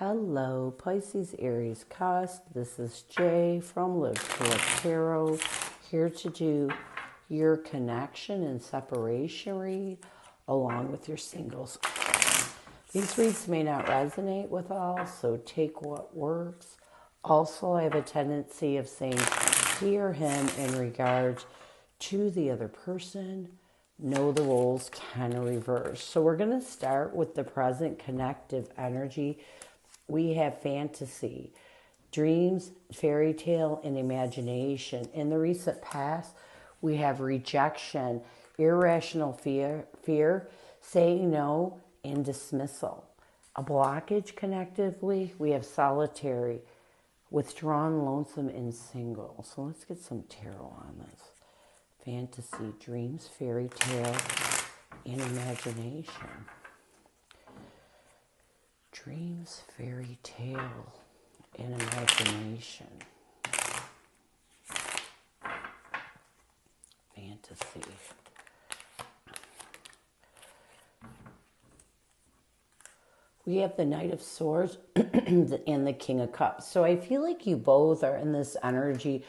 Hello, Pisces Aries Cusp. This is Jay from Live to Love Tarot, here to do your connection and separation read along with your singles. These reads may not resonate with all, so take what works. Also, I have a tendency of saying he or him in regards to the other person. Know the roles kind of reverse. So we're going to start with the present connective energy. We have fantasy, dreams, fairy tale, and imagination. In the recent past, we have rejection, irrational fear, saying no, and dismissal. A blockage connectively, we have solitary, withdrawn, lonesome, and single. So let's get some tarot on this. Fantasy, dreams, fairy tale, and imagination. Dreams, fairy tale, and imagination. Fantasy. We have the Knight of Swords and the King of Cups. So I feel like you both are in this energy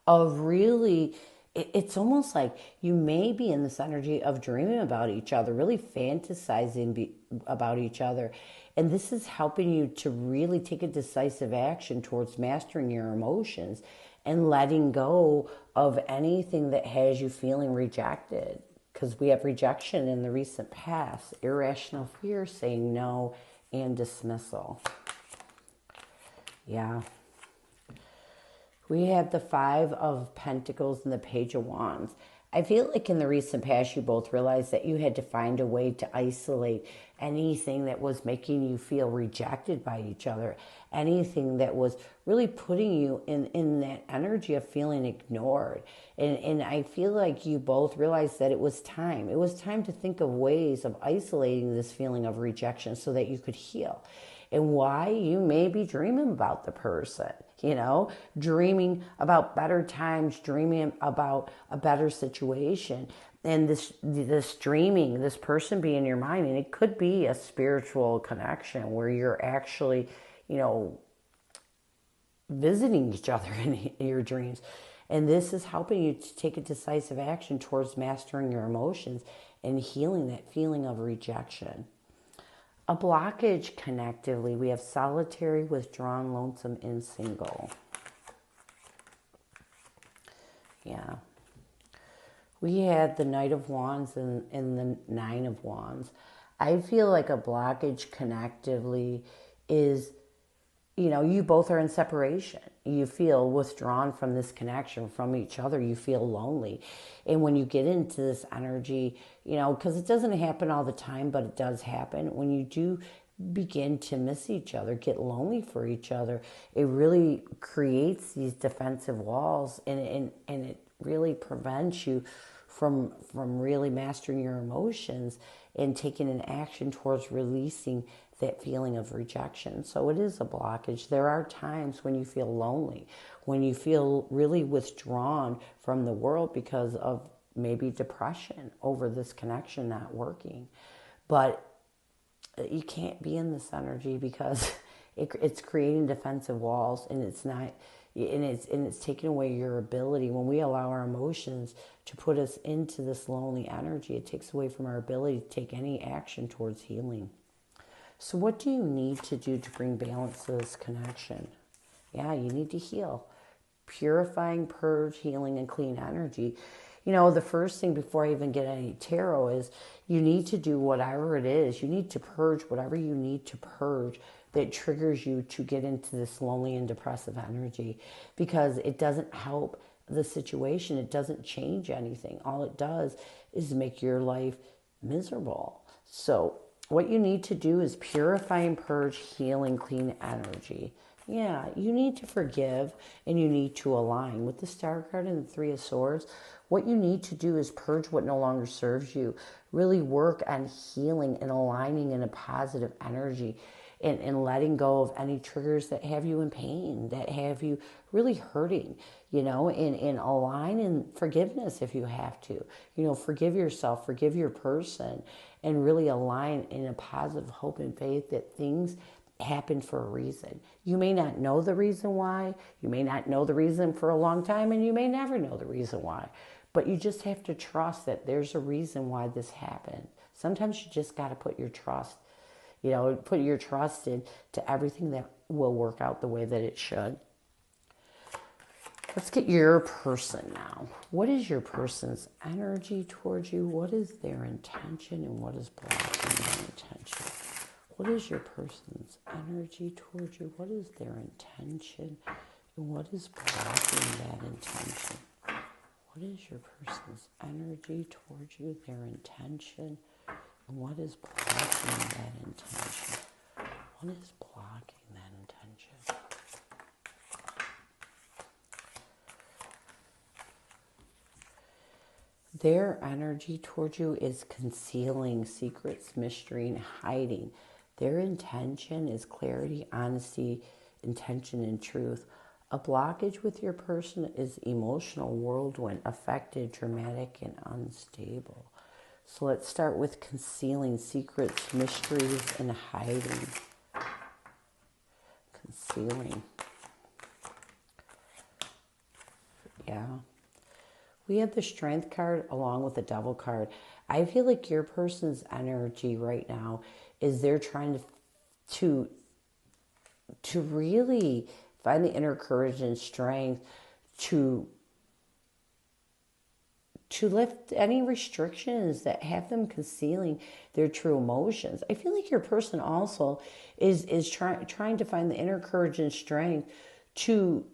of really, it's almost like you may be in this energy of dreaming about each other, really fantasizing about each other. And this is helping you to really take a decisive action towards mastering your emotions and letting go of anything that has you feeling rejected. Because we have rejection in the recent past, irrational fear, saying no, and dismissal. Yeah. We have the Five of Pentacles and the Page of Wands. I feel like in the recent past, you both realized that you had to find a way to isolate anything that was making you feel rejected by each other, anything that was really putting you in that energy of feeling ignored. And I feel like you both realized that it was time. It was time to think of ways of isolating this feeling of rejection so that you could heal. And why you may be dreaming about the person, dreaming about better times, dreaming about a better situation. And this dreaming, this person be in your mind, and it could be a spiritual connection where you're actually, visiting each other in your dreams. And this is helping you to take a decisive action towards mastering your emotions and healing that feeling of rejection. A blockage connectively, we have solitary, withdrawn, lonesome, and single. Yeah. We had the Knight of Wands and the Nine of Wands. I feel like a blockage connectively is, you both are in separation. You feel withdrawn from this connection, from each other. You feel lonely. And when you get into this energy, because it doesn't happen all the time, but it does happen. When you do begin to miss each other, get lonely for each other, it really creates these defensive walls, and it really prevents you from really mastering your emotions and taking an action towards releasing that feeling of rejection. So it is a blockage. There are times when you feel lonely, when you feel really withdrawn from the world because of maybe depression over this connection not working. But you can't be in this energy because it's creating defensive walls, and it's taking away your ability. When we allow our emotions to put us into this lonely energy, it takes away from our ability to take any action towards healing. So what do you need to do to bring balance to this connection? Yeah, you need to heal. Purifying, purge, healing, and clean energy. The first thing before I even get any tarot is you need to do whatever it is. You need to purge whatever you need to purge that triggers you to get into this lonely and depressive energy, because it doesn't help the situation. It doesn't change anything. All it does is make your life miserable. So what you need to do is purify and purge, healing, clean energy. Yeah, you need to forgive and you need to align. With the Star card and the Three of Swords, what you need to do is purge what no longer serves you. Really work on healing and aligning in a positive energy, and letting go of any triggers that have you in pain, that have you really hurting, and align in forgiveness if you have to. Forgive yourself, forgive your person, and really align in a positive hope and faith that things happened for a reason. You may not know the reason why. You may not know the reason for a long time, and you may never know the reason why. But you just have to trust that there's a reason why this happened. Sometimes you just got to put your trust, put your trust into everything that will work out the way that it should. Let's get your person now. What is your person's energy towards you? What is their intention and what is blocking their intention? What is your person's energy towards you? What is their intention and what is blocking that intention? What is your person's energy towards you, their intention, and what is blocking that intention? What is blocking that intention? Their energy towards you is concealing secrets, mystery, and hiding. Their intention is clarity, honesty, intention, and truth. A blockage with your person is emotional whirlwind, affected, dramatic, and unstable. So let's start with concealing secrets, mysteries, and hiding. Concealing. Yeah. We have the Strength card along with the Devil card. I feel like your person's energy right now is they're trying to really find the inner courage and strength to lift any restrictions that have them concealing their true emotions. I feel like your person also is trying to find the inner courage and strength to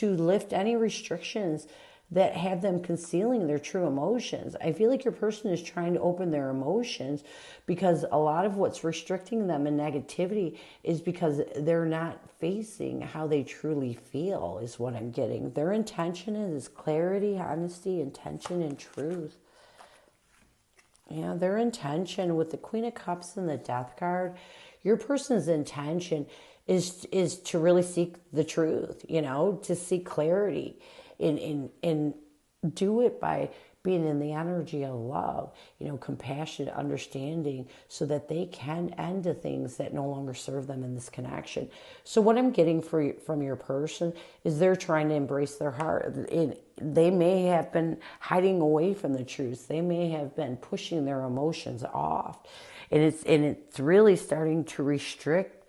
lift any restrictions that have them concealing their true emotions. I feel like your person is trying to open their emotions because a lot of what's restricting them in negativity is because they're not facing how they truly feel, is what I'm getting. Their intention is clarity, honesty, intention, and truth. Yeah, their intention with the Queen of Cups and the Death card, your person's intention is to really seek the truth, to seek clarity and do it by being in the energy of love, compassion, understanding, so that they can end the things that no longer serve them in this connection. So what I'm getting from your person is they're trying to embrace their heart. They may have been hiding away from the truth. They may have been pushing their emotions off. And it's really starting to restrict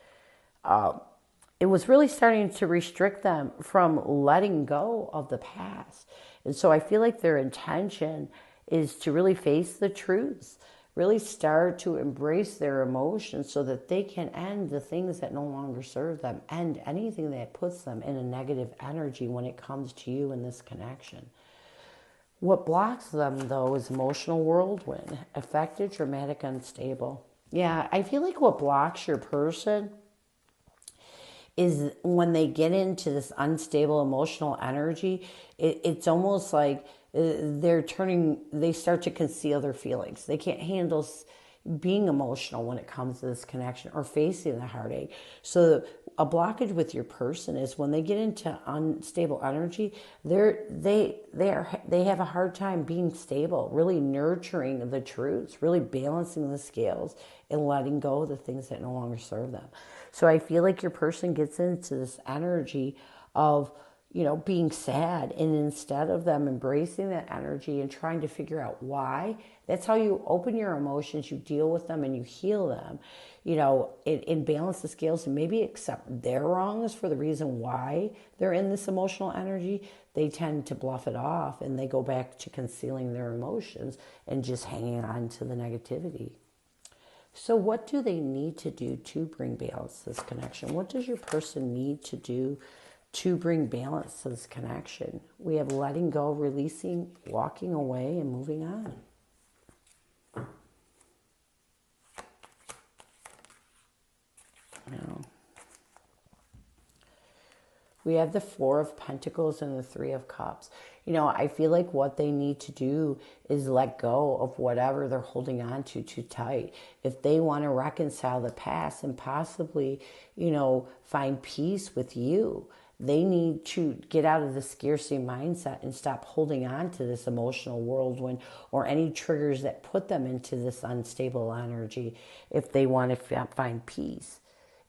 it was really starting to restrict them from letting go of the past. And so I feel like their intention is to really face the truths, really start to embrace their emotions so that they can end the things that no longer serve them, end anything that puts them in a negative energy when it comes to you in this connection. What blocks them, though, is emotional whirlwind, affected, dramatic, unstable. Yeah, I feel like what blocks your person is when they get into this unstable emotional energy, it's almost like they start to conceal their feelings. They can't handle being emotional when it comes to this connection or facing the heartache. So a blockage with your person is when they get into unstable energy, they have a hard time being stable, really nurturing the truths, really balancing the scales and letting go of the things that no longer serve them. So I feel like your person gets into this energy of, being sad, and instead of them embracing that energy and trying to figure out why, that's how you open your emotions, you deal with them and you heal them, and balance the scales and maybe accept their wrongs for the reason why they're in this emotional energy. They tend to bluff it off and they go back to concealing their emotions and just hanging on to the negativity. So what do they need to do to bring balance to this connection? What does your person need to do to bring balance to this connection? We have letting go, releasing, walking away, and moving on. We have the Four of Pentacles and the Three of Cups. I feel like what they need to do is let go of whatever they're holding on to too tight. If they want to reconcile the past and possibly, find peace with you, They need to get out of the scarcity mindset and stop holding on to this emotional whirlwind or any triggers that put them into this unstable energy if they want to find peace,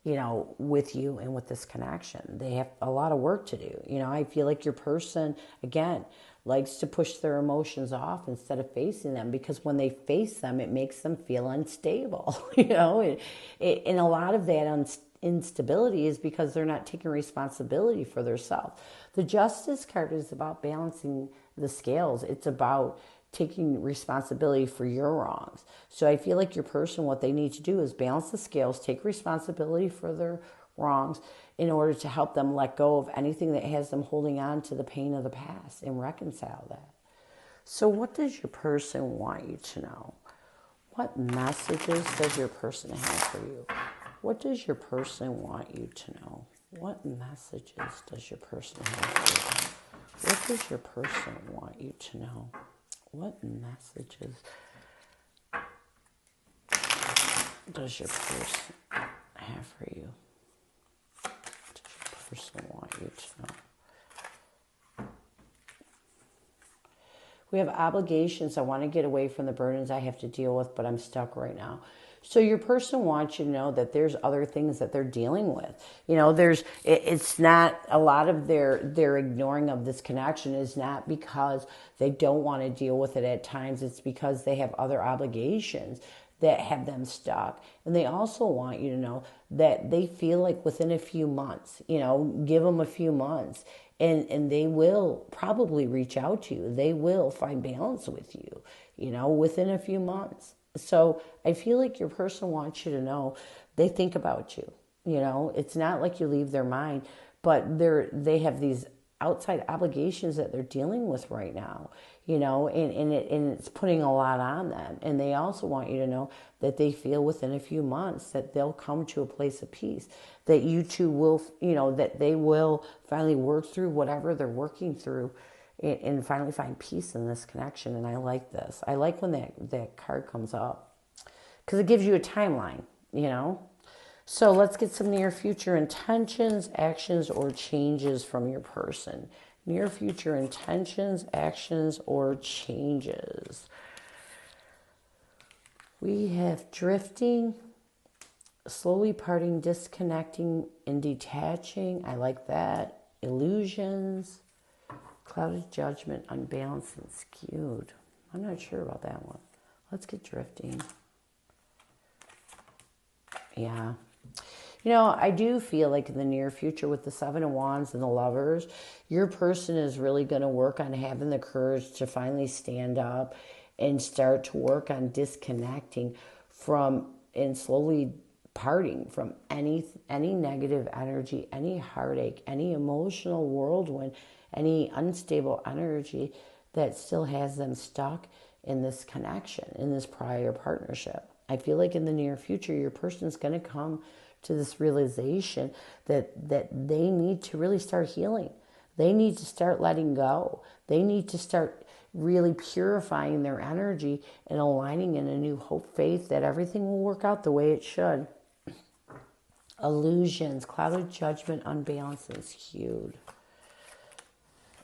with you and with this connection. They have a lot of work to do. I feel like your person, again, likes to push their emotions off instead of facing them, because when they face them, it makes them feel unstable, and a lot of that instability is because they're not taking responsibility for themselves. The Justice card is about balancing the scales. It's about taking responsibility for your wrongs. So I feel like your person, what they need to do is balance the scales, take responsibility for their wrongs in order to help them let go of anything that has them holding on to the pain of the past and reconcile that. So what does your person want you to know? What messages does your person have for you? What does your person want you to know? What messages does your person have for you? What does your person want you to know? What messages does your person have for you? What does your person want you to know? We have obligations. I want to get away from the burdens I have to deal with, but I'm stuck right now. So your person wants you to know that there's other things that they're dealing with. It's not a lot of their ignoring of this connection is not because they don't want to deal with it at times. It's because they have other obligations that have them stuck. And they also want you to know that they feel like within a few months, give them a few months and they will probably reach out to you. They will find balance with you, within a few months. So I feel like your person wants you to know they think about you. It's not like you leave their mind, but they have these outside obligations that they're dealing with right now, and it's putting a lot on them. And they also want you to know that they feel within a few months that they'll come to a place of peace, that you two will, that they will finally work through whatever they're working through and finally find peace in this connection. And I like this. I like when that card comes up because it gives you a timeline, So let's get some near future intentions, actions, or changes from your person. Near future intentions, actions, or changes. We have drifting, slowly parting, disconnecting, and detaching. I like that. Illusions, clouded judgment, unbalanced, and skewed. I'm not sure about that one. Let's get drifting. Yeah. I do feel like in the near future with the Seven of Wands and the Lovers, your person is really going to work on having the courage to finally stand up and start to work on disconnecting from and slowly parting from any negative energy, any heartache, any emotional whirlwind, any unstable energy that still has them stuck in this connection, in this prior partnership. I feel like in the near future, your person's going to come to this realization that they need to really start healing. They need to start letting go. They need to start really purifying their energy and aligning in a new hope, faith that everything will work out the way it should. Illusions, clouded judgment, unbalanced, and skewed.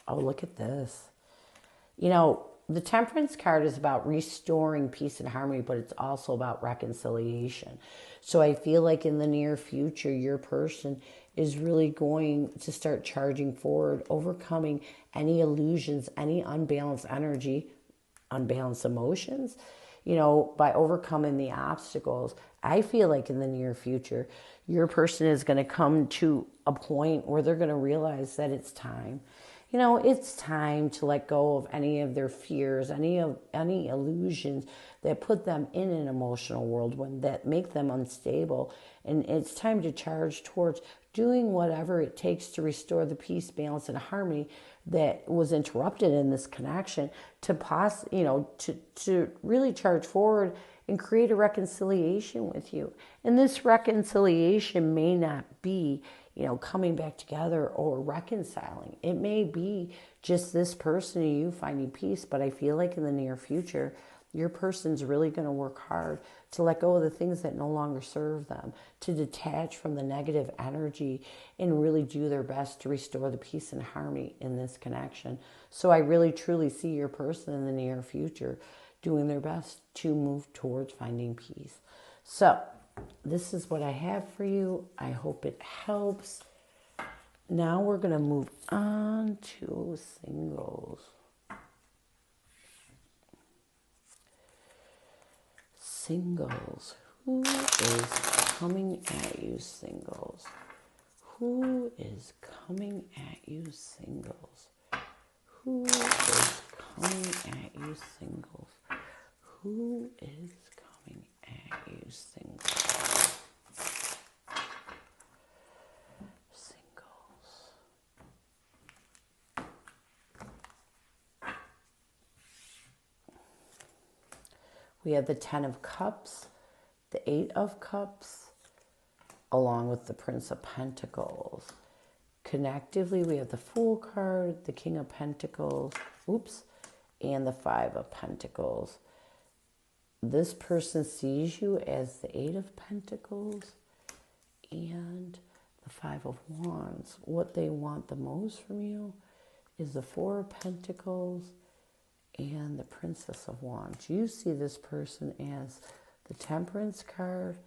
Oh, look at this. The Temperance card is about restoring peace and harmony, but it's also about reconciliation. So I feel like in the near future, your person is really going to start charging forward, overcoming any illusions, any unbalanced energy, unbalanced emotions, by overcoming the obstacles. I feel like in the near future, your person is going to come to a point where they're going to realize that it's time. It's time to let go of any of their fears, any illusions that put them in an emotional whirlwind that make them unstable. And it's time to charge towards doing whatever it takes to restore the peace, balance, and harmony that was interrupted in this connection to really charge forward and create a reconciliation with you. And this reconciliation may not be coming back together or reconciling. It may be just this person and you finding peace, but I feel like in the near future, Your person's really going to work hard to let go of the things that no longer serve them, to detach from the negative energy and really do their best to restore the peace and harmony in this connection. So I really truly see your person in the near future doing their best to move towards finding peace. So this is what I have for you. I hope it helps. Now we're going to move on to singles. Singles. Who is coming at you, singles? Who is coming at you, singles? Who is coming at you, singles? Who is coming at you, singles? Singles. We have the Ten of Cups, the Eight of Cups, along with the Prince of Pentacles. Connectively, we have the Fool card, the King of Pentacles, and the Five of Pentacles. This person sees you as the Eight of Pentacles and the Five of Wands. What they want the most from you is the Four of Pentacles and the Princess of Wands. You see this person as the Temperance card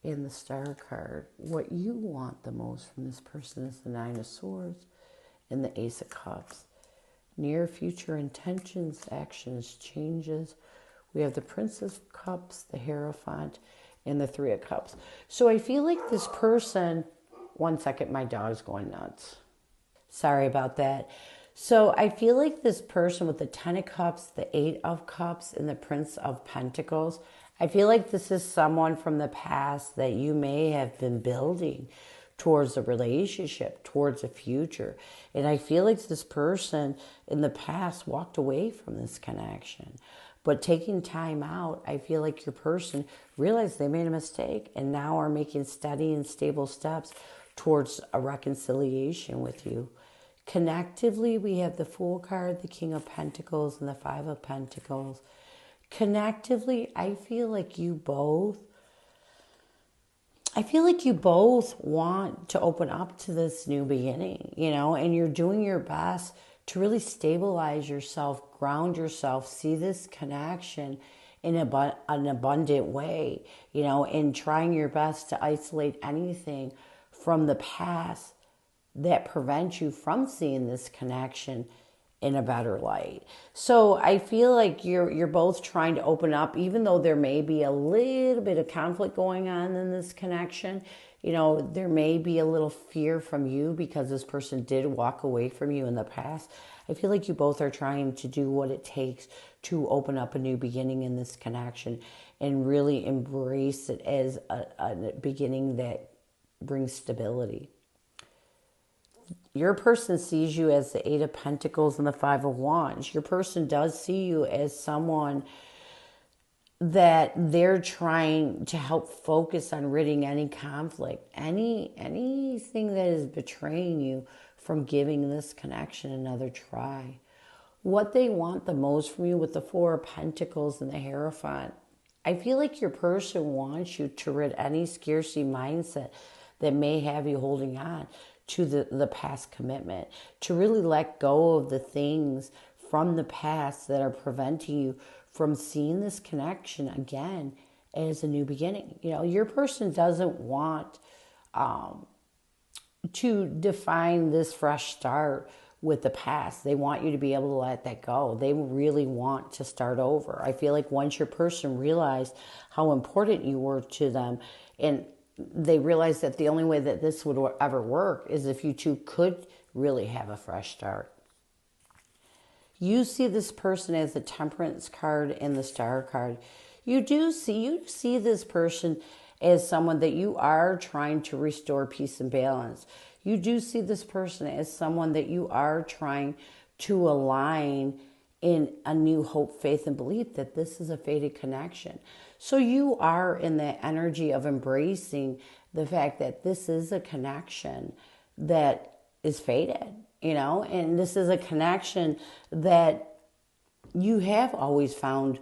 and the Star card. What you want the most from this person is the Nine of Swords and the Ace of Cups. Near future intentions, actions, changes. We have the Princess of Cups, the Hierophant, and the Three of Cups. So I feel like this person... One second, my dog's going nuts. Sorry about that. So I feel like this person with the Ten of Cups, the Eight of Cups, and the Prince of Pentacles, I feel like this is someone from the past that you may have been building towards a relationship, towards a future. And I feel like this person in the past walked away from this connection. But taking time out, I feel like your person realized they made a mistake and now are making steady and stable steps towards a reconciliation with you. Connectively, we have the Fool card, the King of Pentacles, and the Five of Pentacles. Connectively, I feel like you both want to open up to this new beginning, and you're doing your best to really stabilize yourself, ground yourself, see this connection in an abundant way, and trying your best to isolate anything from the past that prevents you from seeing this connection in a better light. So I feel like you're both trying to open up, even though there may be a little bit of conflict going on in this connection. There may be a little fear from you because this person did walk away from you in the past. I feel like you both are trying to do what it takes to open up a new beginning in this connection and really embrace it as a beginning that brings stability. Your person sees you as the Eight of Pentacles and the Five of Wands. Your person does see you as someone that they're trying to help focus on ridding any conflict, anything that is betraying you from giving this connection another try. What they want the most from you with the Four of Pentacles and the Hierophant, I feel like your person wants you to rid any scarcity mindset that may have you holding on to the past commitment, to really let go of the things from the past that are preventing you from seeing this connection again as a new beginning. Your person doesn't want to define this fresh start with the past. They want you to be able to let that go. They really want to start over. I feel like once your person realized how important you were to them, and they realized that the only way that this would ever work is if you two could really have a fresh start. You see this person as the Temperance card and the Star card. You see this person as someone that you are trying to restore peace and balance. You do see this person as someone that you are trying to align in a new hope, faith, and belief that this is a fated connection. So you are in the energy of embracing the fact that this is a connection that is fated, and this is a connection that you have always found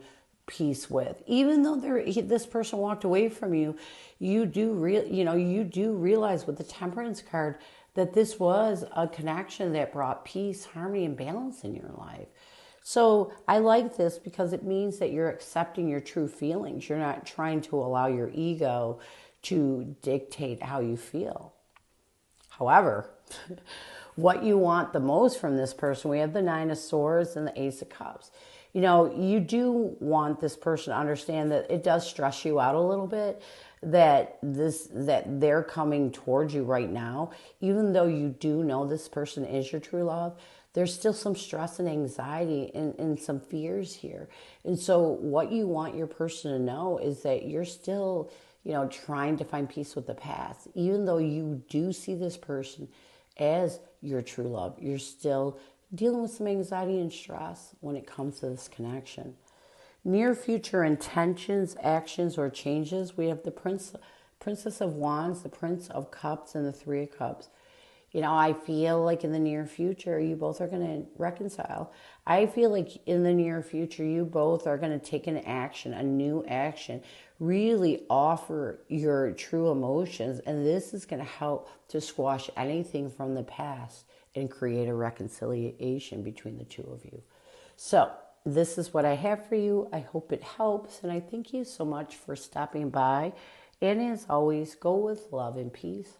peace with, even though this person walked away from you. You do realize with the Temperance card that this was a connection that brought peace, harmony, and balance in your life. So I like this because it means that you're accepting your true feelings. You're not trying to allow your ego to dictate how you feel. However, what you want the most from this person, we have the Nine of Swords and the Ace of Cups. You do want this person to understand that it does stress you out a little bit, that they're coming towards you right now. Even though you do know this person is your true love, there's still some stress and anxiety and some fears here. And so what you want your person to know is that you're still, trying to find peace with the past. Even though you do see this person as your true love, you're still dealing with some anxiety and stress when it comes to this connection. Near future intentions, actions, or changes, we have the Princess of Wands, the Prince of Cups, and the Three of Cups. I feel like in the near future, you both are going to reconcile. I feel like in the near future, you both are going to take an action, a new action, really offer your true emotions. And this is going to help to squash anything from the past and create a reconciliation between the two of you. So this is what I have for you. I hope it helps. And I thank you so much for stopping by. And as always, go with love and peace.